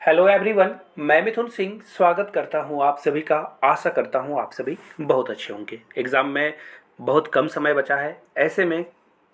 Hello everyone, मैं मिथुन सिंह स्वागत करता हूं आप सभी का। आशा करता हूं आप सभी बहुत अच्छे होंगे। एग्ज़ाम में बहुत कम समय बचा है, ऐसे में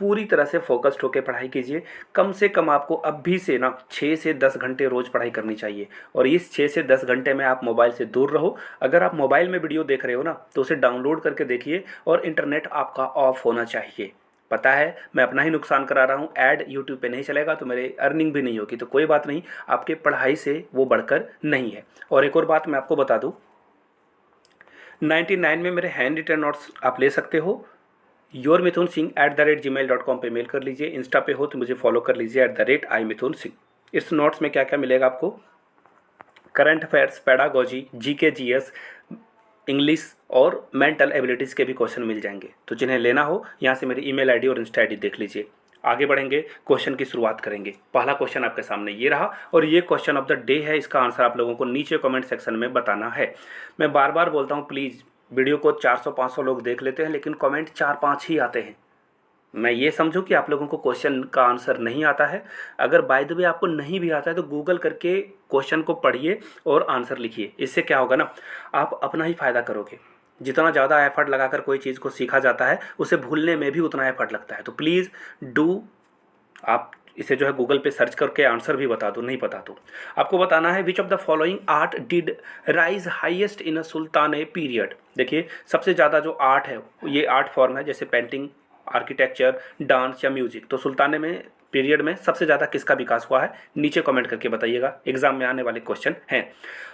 पूरी तरह से फोकस्ड होकर पढ़ाई कीजिए। कम से कम आपको अब भी से ना 6 से 10 घंटे रोज़ पढ़ाई करनी चाहिए और इस 6 से 10 घंटे में आप मोबाइल से दूर रहो। अगर आप मोबाइल में वीडियो देख रहे हो ना तो उसे डाउनलोड करके देखिए और इंटरनेट आपका ऑफ होना चाहिए। पता है मैं अपना ही नुकसान करा रहा हूँ, ऐड यूट्यूब पे नहीं चलेगा तो मेरे अर्निंग भी नहीं होगी, तो कोई बात नहीं, आपके पढ़ाई से वो बढ़कर नहीं है। और एक और बात मैं आपको बता दूँ, 99 में मेरे हैंड रिटन नोट्स आप ले सकते हो। yourmithunsingh@gmail.com पे मेल कर लीजिए। इंस्टा पे हो तो मुझे फॉलो कर लीजिए @iMithunSingh। इस नोट्स में क्या क्या मिलेगा आपको, current affairs, pedagogy, GK, GS, English और मेंटल एबिलिटीज़ के भी क्वेश्चन मिल जाएंगे। तो जिन्हें लेना हो यहाँ से मेरी ईमेल आईडी और इंस्टा आईडी देख लीजिए। आगे बढ़ेंगे, क्वेश्चन की शुरुआत करेंगे। पहला क्वेश्चन आपके सामने ये रहा और ये क्वेश्चन ऑफ द डे है। इसका आंसर आप लोगों को नीचे कमेंट सेक्शन में बताना है। मैं बार बार बोलता हूँ, प्लीज़, वीडियो को 400-500 लोग देख लेते हैं लेकिन कमेंट 4-5 ही आते हैं। मैं ये समझूं कि आप लोगों को क्वेश्चन का आंसर नहीं आता है। अगर बाय द वे आपको नहीं भी आता है तो गूगल करके क्वेश्चन को पढ़िए और आंसर लिखिए। इससे क्या होगा ना, आप अपना ही फ़ायदा करोगे। जितना ज़्यादा एफर्ट लगाकर कोई चीज़ को सीखा जाता है उसे भूलने में भी उतना एफर्ट लगता है। तो प्लीज़ डू, आप इसे जो है गूगल पे सर्च करके आंसर भी बता दो, नहीं पता तो आपको बताना है। Which of the following art did rise highest in a sultanate period. देखिए, सबसे ज़्यादा जो आर्ट है ये आर्ट फॉर्म है, जैसे पेंटिंग, आर्किटेक्चर, डांस या म्यूजिक। तो सुल्ताने में पीरियड में सबसे ज़्यादा किसका विकास हुआ है, नीचे कमेंट करके बताइएगा। एग्जाम में आने वाले क्वेश्चन हैं।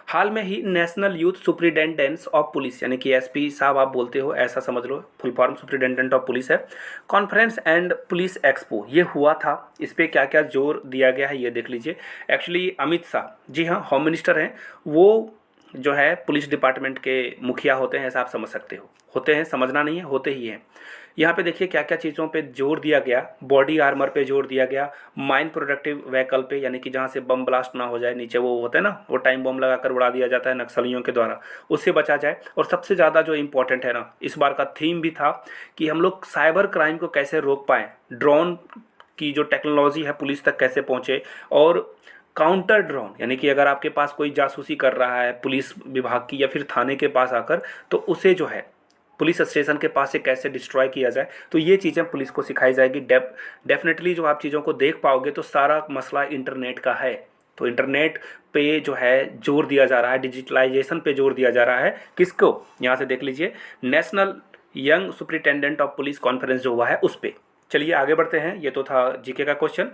हाल में ही national youth superintendents of police, यानी कि एसपी साहब आप बोलते हो, ऐसा समझ लो, full form superintendent of police है, कॉन्फ्रेंस एंड पुलिस एक्सपो ये हुआ था। इस पर क्या क्या जोर दिया गया है ये देख लीजिए। एक्चुअली अमित शाह, जी हाँ, होम मिनिस्टर हैं, वो जो है पुलिस डिपार्टमेंट के मुखिया होते हैं, ऐसा आप समझ सकते हो। होते हैं, समझना नहीं है, होते ही हैं। यहाँ पे देखिए क्या क्या चीज़ों पे जोर दिया गया। बॉडी आर्मर पे जोर दिया गया, माइन प्रोडक्टिव व्हीकल पे, यानी कि जहाँ से बम ब्लास्ट ना हो जाए, नीचे वो होता है ना, वो टाइम बम लगाकर उड़ा दिया जाता है नक्सलियों के द्वारा, उससे बचा जाए। और सबसे ज़्यादा जो इम्पोर्टेंट है ना, इस बार का थीम भी था कि हम लोग साइबर क्राइम को कैसे रोक पाएँ, ड्रोन की जो टेक्नोलॉजी है पुलिस तक कैसे पहुँचे, और काउंटर ड्रोन, यानी कि अगर आपके पास कोई जासूसी कर रहा है पुलिस विभाग की या फिर थाने के पास आकर, तो उसे जो है पुलिस स्टेशन के पास से कैसे डिस्ट्रॉय किया जाए। तो ये चीज़ें पुलिस को सिखाई जाएगी। डेफिनेटली जो आप चीज़ों को देख पाओगे तो सारा मसला इंटरनेट का है। तो इंटरनेट पे जो है जोर दिया जा रहा है, डिजिटलाइजेशन पे जोर दिया जा रहा है। किसको, यहाँ से देख लीजिए, national young superintendent of police conference जो हुआ है उस पर। चलिए आगे बढ़ते हैं। ये तो था जीके का क्वेश्चन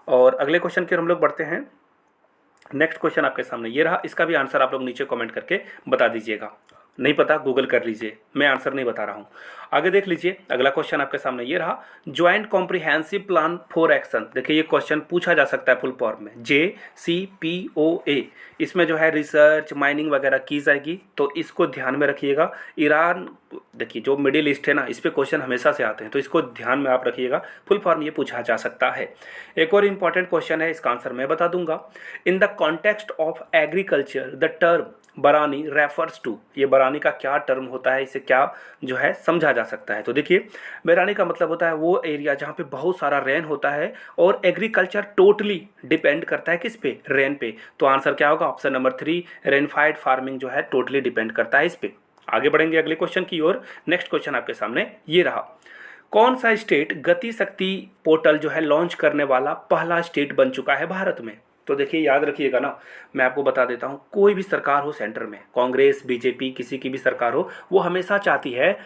और अगले क्वेश्चन की हम लोग बढ़ते हैं। नेक्स्ट क्वेश्चन आपके सामने ये रहा। इसका भी आंसर आप लोग नीचे कमेंट करके बता दीजिएगा। नहीं पता गूगल कर लीजिए, मैं आंसर नहीं बता रहा हूँ। आगे देख लीजिए, अगला क्वेश्चन आपके सामने ये रहा। Joint comprehensive plan for action. देखिए ये क्वेश्चन पूछा जा सकता है फुल फॉर्म में, JCPOA। इसमें जो है रिसर्च, माइनिंग वगैरह की जाएगी, तो इसको ध्यान में रखिएगा। ईरान, देखिए जो मिडिल ईस्ट है ना, इस पर क्वेश्चन हमेशा से आते हैं, तो इसको ध्यान में आप रखिएगा। फुल फॉर्म ये पूछा जा सकता है। एक और इंपॉर्टेंट क्वेश्चन है, इसका आंसर मैं बता दूंगा। In the context of agriculture the term बरानी रेफर्स टू। ये बरानी का क्या टर्म होता है, इसे क्या जो है समझा जा सकता है। तो देखिए, बरानी का मतलब होता है वो एरिया जहाँ पे बहुत सारा रेन होता है और एग्रीकल्चर टोटली डिपेंड करता है किस पे, रेन पे। तो आंसर क्या होगा, ऑप्शन नंबर 3, रेनफाइड फार्मिंग जो है टोटली डिपेंड करता है इस पे। आगे बढ़ेंगे अगले क्वेश्चन की ओर। नेक्स्ट क्वेश्चन आपके सामने ये रहा। कौन सा स्टेट गति शक्ति पोर्टल जो है लॉन्च करने वाला पहला स्टेट बन चुका है भारत में। तो देखिए याद रखिएगा ना, मैं आपको बता देता हूँ, कोई भी सरकार हो सेंटर में, कांग्रेस, बीजेपी, किसी की भी सरकार हो, वो हमेशा चाहती है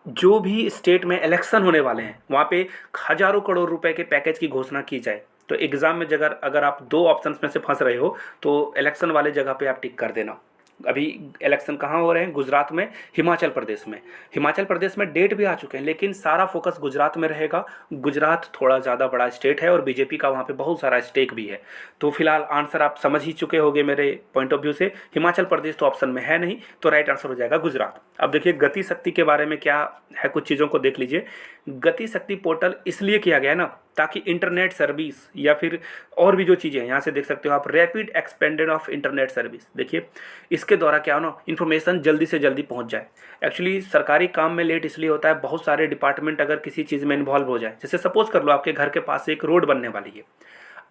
जो भी स्टेट में इलेक्शन होने वाले हैं वहाँ पे हजारों करोड़ रुपए के पैकेज की घोषणा की जाए। तो एग्जाम में जगह अगर आप दो ऑप्शंस में से फंस रहे हो तो इलेक्शन वाले जगह पे आप टिक कर देना। अभी इलेक्शन कहाँ हो रहे हैं, गुजरात में, हिमाचल प्रदेश में। हिमाचल प्रदेश में डेट भी आ चुके हैं लेकिन सारा फोकस गुजरात में रहेगा। गुजरात थोड़ा ज़्यादा बड़ा स्टेट है और बीजेपी का वहाँ पे बहुत सारा स्टेक भी है। तो फिलहाल आंसर आप समझ ही चुके होंगे मेरे पॉइंट ऑफ व्यू से। हिमाचल प्रदेश तो ऑप्शन में है नहीं, तो राइट आंसर हो जाएगा गुजरात। अब देखिए गति शक्ति के बारे में क्या है, कुछ चीज़ों को देख लीजिए। गति शक्ति पोर्टल इसलिए किया गया है ना, ताकि इंटरनेट सर्विस या फिर और भी जो चीज़ें हैं, यहाँ से देख सकते हो आप, rapid expanded of internet service. देखिए इसके द्वारा क्या हो ना, इन्फॉर्मेशन जल्दी से जल्दी पहुँच जाए। एक्चुअली सरकारी काम में लेट इसलिए होता है, बहुत सारे डिपार्टमेंट अगर किसी चीज़ में इन्वॉल्व हो जाए, जैसे सपोज कर लो आपके घर के पास एक रोड बनने वाली है।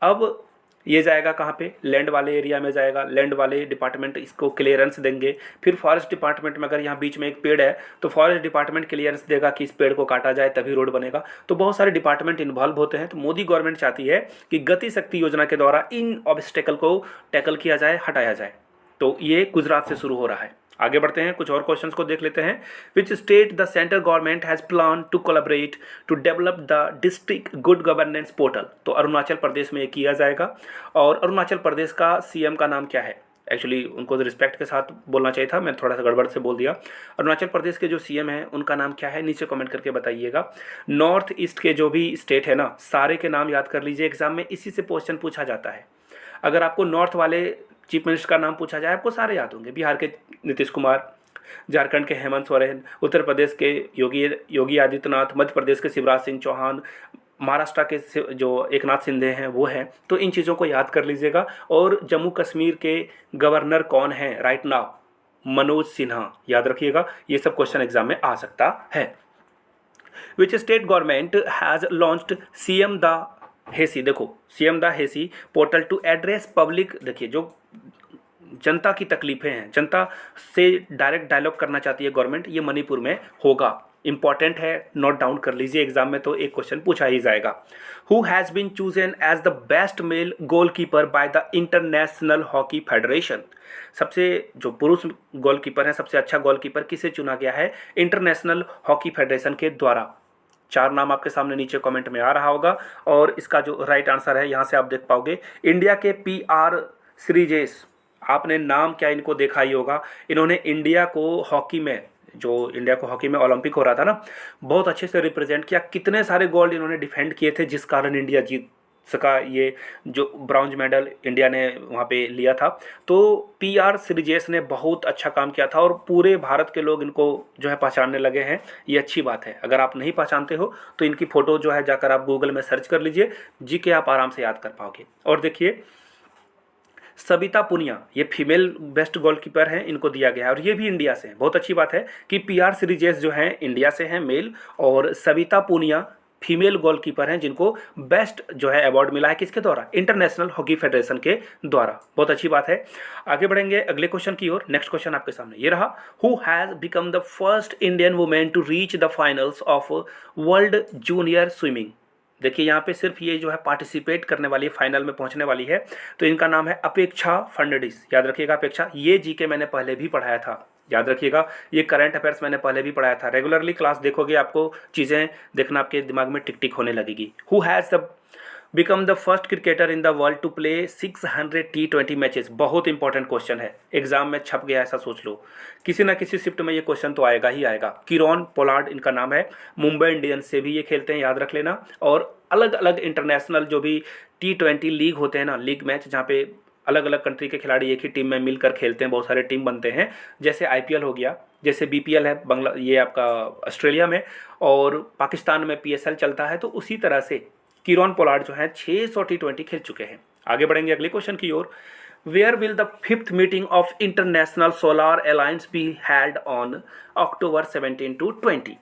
अब ये जाएगा कहाँ पे, लैंड वाले एरिया में जाएगा, लैंड वाले डिपार्टमेंट इसको क्लियरेंस देंगे। फिर फॉरेस्ट डिपार्टमेंट में अगर यहाँ बीच में एक पेड़ है तो फॉरेस्ट डिपार्टमेंट क्लियरेंस देगा कि इस पेड़ को काटा जाए तभी रोड बनेगा। तो बहुत सारे डिपार्टमेंट इन्वॉल्व होते हैं। तो मोदी गवर्नमेंट चाहती है कि गति शक्ति योजना के द्वारा इन ऑब्स्टेकल को टैकल किया जाए, हटाया जाए। तो ये गुजरात से शुरू हो रहा है। आगे बढ़ते हैं, कुछ और क्वेश्चंस को देख लेते हैं। Which state the central government has plan to collaborate to develop the district good governance portal. तो अरुणाचल प्रदेश में ये किया जाएगा। और अरुणाचल प्रदेश का सीएम का नाम क्या है? एक्चुअली उनको रिस्पेक्ट के साथ बोलना चाहिए था, मैं थोड़ा सा गड़बड़ से बोल दिया। अरुणाचल प्रदेश के जो सीएम हैं उनका नाम क्या है, नीचे कमेंट करके बताइएगा। नॉर्थ ईस्ट के जो भी स्टेट है ना, सारे के नाम याद कर लीजिए, एग्जाम में इसी से क्वेश्चन पूछा जाता है। अगर आपको नॉर्थ वाले चीफ मिनिस्टर का नाम पूछा जाए, आपको सारे याद होंगे। बिहार के नीतीश कुमार, झारखंड के हेमंत सोरेन, उत्तर प्रदेश के योगी आदित्यनाथ, मध्य प्रदेश के शिवराज सिंह चौहान, महाराष्ट्र के जो एकनाथ शिंदे हैं वो हैं। तो इन चीज़ों को याद कर लीजिएगा। और जम्मू कश्मीर के गवर्नर कौन हैं राइट नाउ? मनोज सिन्हा, याद रखिएगा। ये सब क्वेश्चन एग्जाम में आ सकता है। Which state government has launched CM द हेसी, देखो सीएम द हेसी पोर्टल टू एड्रेस पब्लिक। देखिए जो जनता की तकलीफें हैं, जनता से डायरेक्ट डायलॉग करना चाहती है गवर्नमेंट, ये मणिपुर में होगा। इंपॉर्टेंट है, नोट डाउन कर लीजिए, एग्जाम में तो एक क्वेश्चन पूछा ही जाएगा। Who has been chosen as the best male goalkeeper by the international hockey federation. सबसे जो पुरुष गोलकीपर हैं, सबसे अच्छा गोलकीपर किसे चुना गया है? इंटरनेशनल हॉकी फेडरेशन के द्वारा। 4 नाम आपके सामने नीचे कमेंट में आ रहा होगा। और इसका जो राइट आंसर है यहाँ से आप देख पाओगे, इंडिया के PR श्रीजेश। आपने नाम क्या इनको देखा ही होगा। इन्होंने इंडिया को हॉकी में, जो इंडिया को हॉकी में ओलंपिक हो रहा था ना, बहुत अच्छे से रिप्रेजेंट किया। कितने सारे गोल्ड इन्होंने डिफेंड किए थे, जिस कारण इंडिया जीत सका। ये जो ब्रॉन्ज मेडल इंडिया ने वहाँ पे लिया था। तो PR श्रीजेश ने बहुत अच्छा काम किया था और पूरे भारत के लोग इनको जो है पहचानने लगे हैं। ये अच्छी बात है। अगर आप नहीं पहचानते हो तो इनकी फ़ोटो जो है जाकर आप गूगल में सर्च कर लीजिए, जीके आप आराम से याद कर पाओगे। और देखिए सविता पुनिया, ये फीमेल बेस्ट गोलकीपर हैं, इनको दिया गया है और ये भी इंडिया से हैं। बहुत अच्छी बात है कि PR श्रीजेश जो हैं इंडिया से हैं मेल, और सविता पुनिया फीमेल गोलकीपर हैं जिनको बेस्ट जो है अवार्ड मिला है किसके द्वारा? इंटरनेशनल हॉकी फेडरेशन के द्वारा। बहुत अच्छी बात है। आगे बढ़ेंगे अगले क्वेश्चन की ओर। नेक्स्ट क्वेश्चन आपके सामने ये रहा, who has become the first Indian women to reach the finals of world junior swimming. देखिए यहाँ पे सिर्फ ये जो है पार्टिसिपेट करने वाली, फाइनल में पहुंचने वाली है। तो इनका नाम है अपेक्षा फर्नांडिस, याद रखिएगा अपेक्षा। ये जीके मैंने पहले भी पढ़ाया था, याद रखिएगा। ये करंट अफेयर्स मैंने पहले भी पढ़ाया था। रेगुलरली क्लास देखोगे आपको चीज़ें देखना आपके दिमाग में टिक टिक होने लगेगी। Who has the become the first cricketer in the world to play 600 T20 matches. बहुत इंपॉर्टेंट क्वेश्चन है, एग्जाम में छप गया ऐसा सोच लो। किसी ना किसी शिफ्ट में ये क्वेश्चन तो आएगा ही आएगा। किरोन पोलार्ड इनका नाम है, मुंबई इंडियंस से भी ये खेलते हैं, याद रख लेना। और अलग अलग इंटरनेशनल जो भी T20 लीग होते हैं ना, लीग मैच जहाँ पे अलग अलग कंट्री के खिलाड़ी एक ही टीम में मिलकर खेलते हैं, बहुत सारे टीम बनते हैं। जैसे IPL हो गया, जैसे BPL है बंगला, ये आपका ऑस्ट्रेलिया में, और पाकिस्तान में PSL चलता है। तो उसी तरह से किरोन पोलार्ड जो है 600 T20 खेल चुके हैं। आगे बढ़ेंगे अगले क्वेश्चन की ओर। Where will the 5th meeting of international solar alliance be held on October 17 to 20।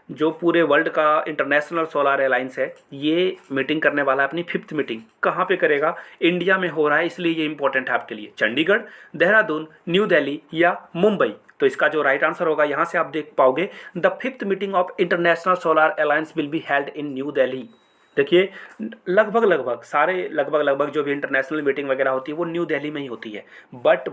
जो पूरे वर्ल्ड का इंटरनेशनल सोलार अलायंस है, ये मीटिंग करने वाला है अपनी 5th मीटिंग। कहाँ पे करेगा? इंडिया में हो रहा है, इसलिए ये इंपॉर्टेंट है आपके लिए। चंडीगढ़, देहरादून, न्यू दिल्ली या मुंबई। तो इसका जो राइट आंसर होगा यहाँ से आप देख पाओगे, the 5th meeting of international solar alliance will be held in new Delhi. देखिए लगभग लगभग जो भी इंटरनेशनल मीटिंग वगैरह होती है वो न्यू दिल्ली में ही होती है। बट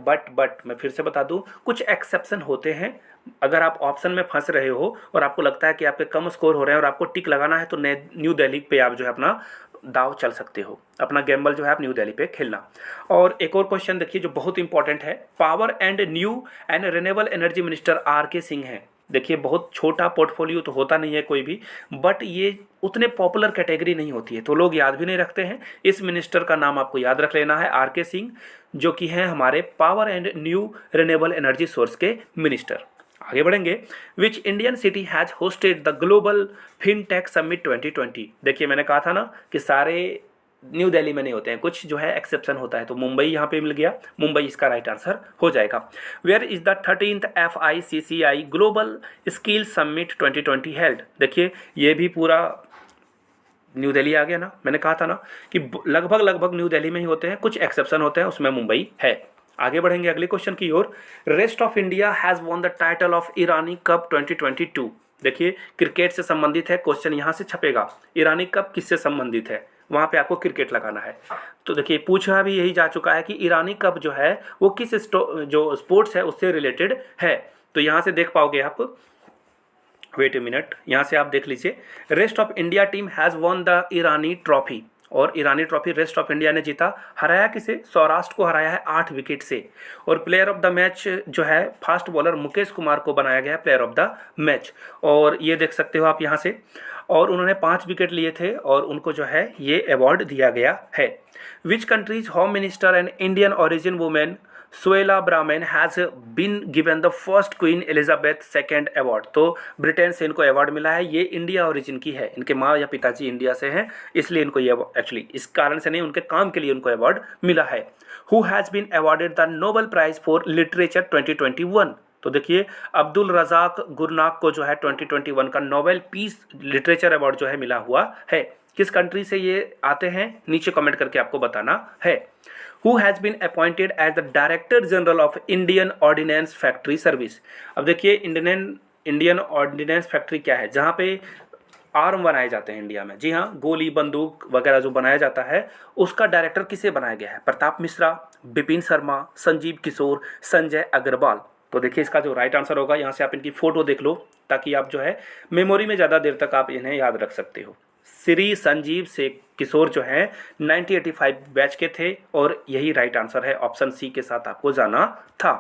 मैं फिर से बता दूं, कुछ एक्सेप्शन होते हैं। अगर आप ऑप्शन में फंस रहे हो और आपको लगता है कि आपके कम स्कोर हो रहे हैं और आपको टिक लगाना है, तो न्यू दिल्ली पे आप जो है अपना दाव चल सकते हो, अपना गैम्बल जो है आप न्यू दिल्ली पे खेलना। और एक और क्वेश्चन देखिए जो बहुत इंपॉर्टेंट है, power and new and renewable energy minister RK Singh हैं। देखिए बहुत छोटा पोर्टफोलियो तो होता नहीं है कोई भी, बट ये उतने पॉपुलर कैटेगरी नहीं होती है तो लोग याद भी नहीं रखते हैं। इस मिनिस्टर का नाम आपको याद रख लेना है, RK सिंह, जो कि हैं हमारे power and new renewable energy source के मिनिस्टर। आगे बढ़ेंगे। Which Indian city has hosted the global fintech summit 2020। देखिए मैंने कहा था ना कि सारे न्यू दिल्ली में नहीं होते हैं, कुछ जो है एक्सेप्शन होता है। तो मुंबई यहाँ पे मिल गया, मुंबई इसका राइट आंसर हो जाएगा। Where is the 13th FICCI global skill summit 2020 held. देखिए ये भी पूरा न्यू दिल्ली आ गया ना, मैंने कहा था ना कि लगभग न्यू दिल्ली में ही होते हैं, कुछ एक्सेप्शन होते हैं, उसमें मुंबई है। आगे बढ़ेंगे अगले क्वेश्चन की ओर। Rest of India has won the title of Irani cup 2022। देखिए क्रिकेट से संबंधित है, क्वेश्चन यहाँ से छपेगा, ईरानी कप किससे संबंधित है, वहाँ पे आपको क्रिकेट लगाना है। तो देखिए पूछा भी यही जा चुका है कि ईरानी कप जो है वो किस जो स्पोर्ट्स है उससे रिलेटेड है। तो यहाँ से देख पाओगे आप, वेट ए मिनट, यहाँ से आप देख लीजिए, rest of India team has won the Irani trophy, और ईरानी ट्रॉफी रेस्ट ऑफ इंडिया ने जीता। हराया किसे, सौराष्ट्र को हराया है 8 विकेट से। और प्लेयर ऑफ द मैच जो है फास्ट बॉलर मुकेश कुमार को बनाया गया है प्लेयर ऑफ द मैच, और ये देख सकते हो आप यहाँ से, और उन्होंने 5 विकेट लिए थे और उनको जो है ये अवार्ड दिया गया है। Which country's home minister and Indian origin women Suella Braverman has been given the first Queen Elizabeth second award. तो ब्रिटेन से इनको अवार्ड मिला है, ये इंडिया ओरिजिन की है, इनके माँ या पिताजी इंडिया से हैं, इसलिए इनको ये एक्चुअली इस कारण से नहीं, उनके काम के लिए उनको अवार्ड मिला है। Who has been awarded the Nobel prize for literature 2021। तो देखिए अब्दुल रज़ाक गुरनाक को जो है 2021 का नोबेल पीस लिटरेचर अवार्ड जो है मिला हुआ है। किस कंट्री से ये आते हैं, नीचे कमेंट करके आपको बताना है। Who has been appointed as the Director General of Indian Ordnance Factory Service। अब देखिए इंडियन ऑर्डिनेंस फैक्ट्री क्या है, जहाँ पे आर्म बनाए जाते हैं इंडिया में, जी हाँ, गोली बंदूक वगैरह जो बनाया जाता है, उसका डायरेक्टर किसे बनाया गया है, प्रताप मिश्रा, बिपिन शर्मा, संजीव किशोर, संजय अग्रवाल। तो देखिए इसका जो राइट आंसर होगा, यहाँ से आप इनकी फ़ोटो देख लो ताकि आप जो है मेमोरी में ज़्यादा देर तक आप इन्हें याद रख सकते हो। श्री संजीव से किशोर जो है 1985 बैच के थे, और यही राइट आंसर है, ऑप्शन सी के साथ आपको जाना था।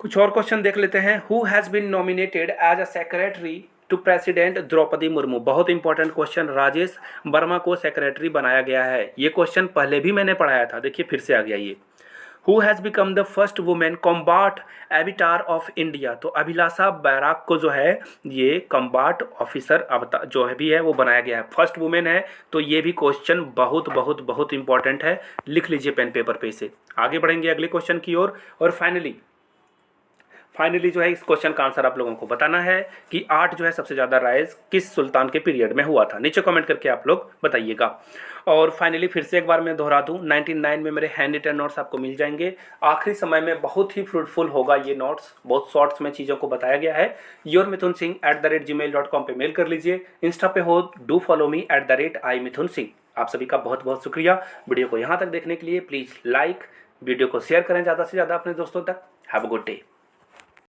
कुछ और क्वेश्चन देख लेते हैं। Who has been nominated as a secretary to president Draupadi Murmu. बहुत इंपॉर्टेंट क्वेश्चन, राजेश वर्मा को सेक्रेटरी बनाया गया है। ये क्वेश्चन पहले भी मैंने पढ़ाया था, देखिए फिर से आ गया ये। Who has become the first women कॉम्बाट Avatar of India. तो अभिलाषा बैराग को जो है ये कॉम्बाट ऑफिसर जो है भी है वो बनाया गया है, फर्स्ट वुमेन है। तो ये भी क्वेश्चन बहुत बहुत बहुत इंपॉर्टेंट है, लिख लीजिए पेन पेपर पे से। आगे बढ़ेंगे अगले क्वेश्चन की ओर। और फाइनली जो है इस क्वेश्चन का आंसर आप लोगों को बताना है कि 8 जो है सबसे ज़्यादा राइज किस सुल्तान के पीरियड में हुआ था, नीचे कमेंट करके आप लोग बताइएगा। और फाइनली फिर से एक बार मैं दोहरा दूं, 99 में मेरे हैंड रिटन नोट्स आपको मिल जाएंगे। आखिरी समय में बहुत ही फ्रूटफुल होगा ये नोट्स, बहुत शॉर्ट्स में चीज़ों को बताया गया है। yourmithunsingh@gmail.com पे मेल कर लीजिए। इंस्टा पे हो डू फॉलो मी @iMithunSingh। आप सभी का बहुत बहुत शुक्रिया वीडियो को यहाँ तक देखने के लिए। प्लीज़ लाइक, वीडियो को शेयर करें ज़्यादा से ज़्यादा अपने दोस्तों तक। Have a good day.